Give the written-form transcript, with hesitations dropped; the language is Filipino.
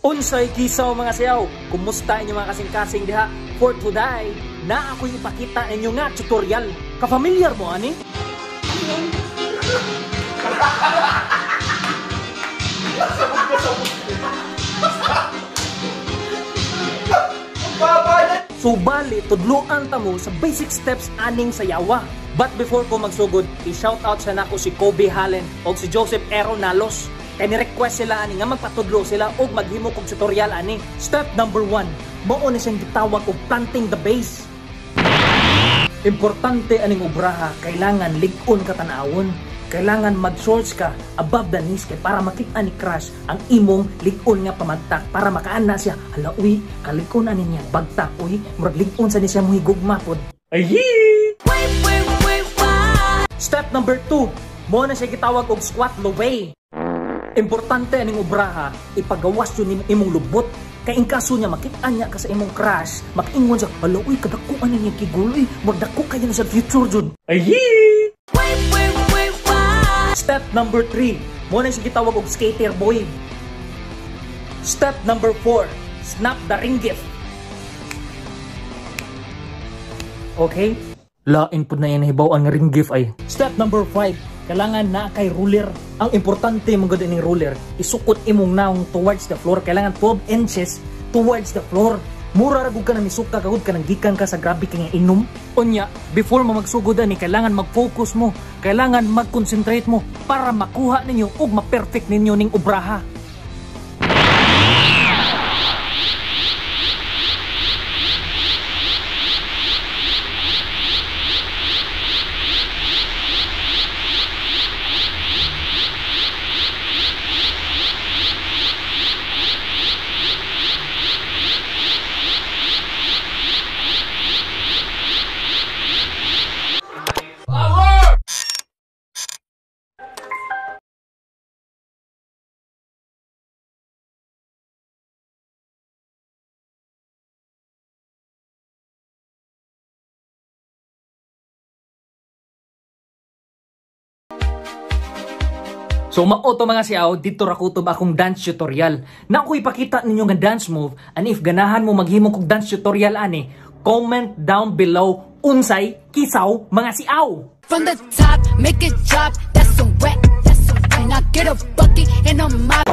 Unsay kisaw mga siyaw, kumusta inyo mga kasing-kasing diha? For today, na ako'y ipakita inyo nga tutorial. Ka-familiar mo ani? Subali, tudloan ta mo sa basic steps aning sayawa. But before ko magsugod, i-shoutout sa nako si Kobe Hallen o si Joseph Aeronalos. Kaya ni-request sila ani nga magpatudlo sila o maghimo kong tutorial ani. Step number 1, mao na siyang gitawag og planting the base. Importante aning obraha, kailangan lig-on ka tanawon. Kailangan mag-shorts ka above the knees kay para makita ni Crush ang imong lig-on nga pamagtak para makaana siya. Hala uy, kalig-on ani niya bagtak uy, murag lig-on sa ni siya muhigugma pod. Ayi! Step number 2, mo na siya gitawag og squat low way. Importante aning obraha, ipagawas yun imong lubot. Kay in kaso niya makita niya ka sa imong crush, makingon siya, hala uy, kadako ani niya kiguloy, magdako kaya na sa future jud. Ayi! Step number 3, mo na siya gitawag og skater boy. Step number 4, snap the ring gift. Okay? Lain po na yan hibaw ang ring gift ay. Step number 5, kailangan na kay ruler. Ang importante mong gawin ng ruler, isukot imong naong towards the floor. Kailangan 12 inches towards the floor. Mura ragog ka na misuka, kagod ka nang gikan ka sa grabe kang inom. Unya, before mo magsugod ani, kailangan mag-focus mo. Kailangan mag-concentrate mo para makuha ninyo ug ma-perfect ninyo ning obraha. So mao to mga siyaw, dito ra kutob akong dance tutorial. Na ako ipakita ninyo nga dance move, and if ganahan mo maghimo kog dance tutorial ani, comment down below unsay kisaw mga siaw. From the top, make it drop, that's a wet, now get a bucket and a mop.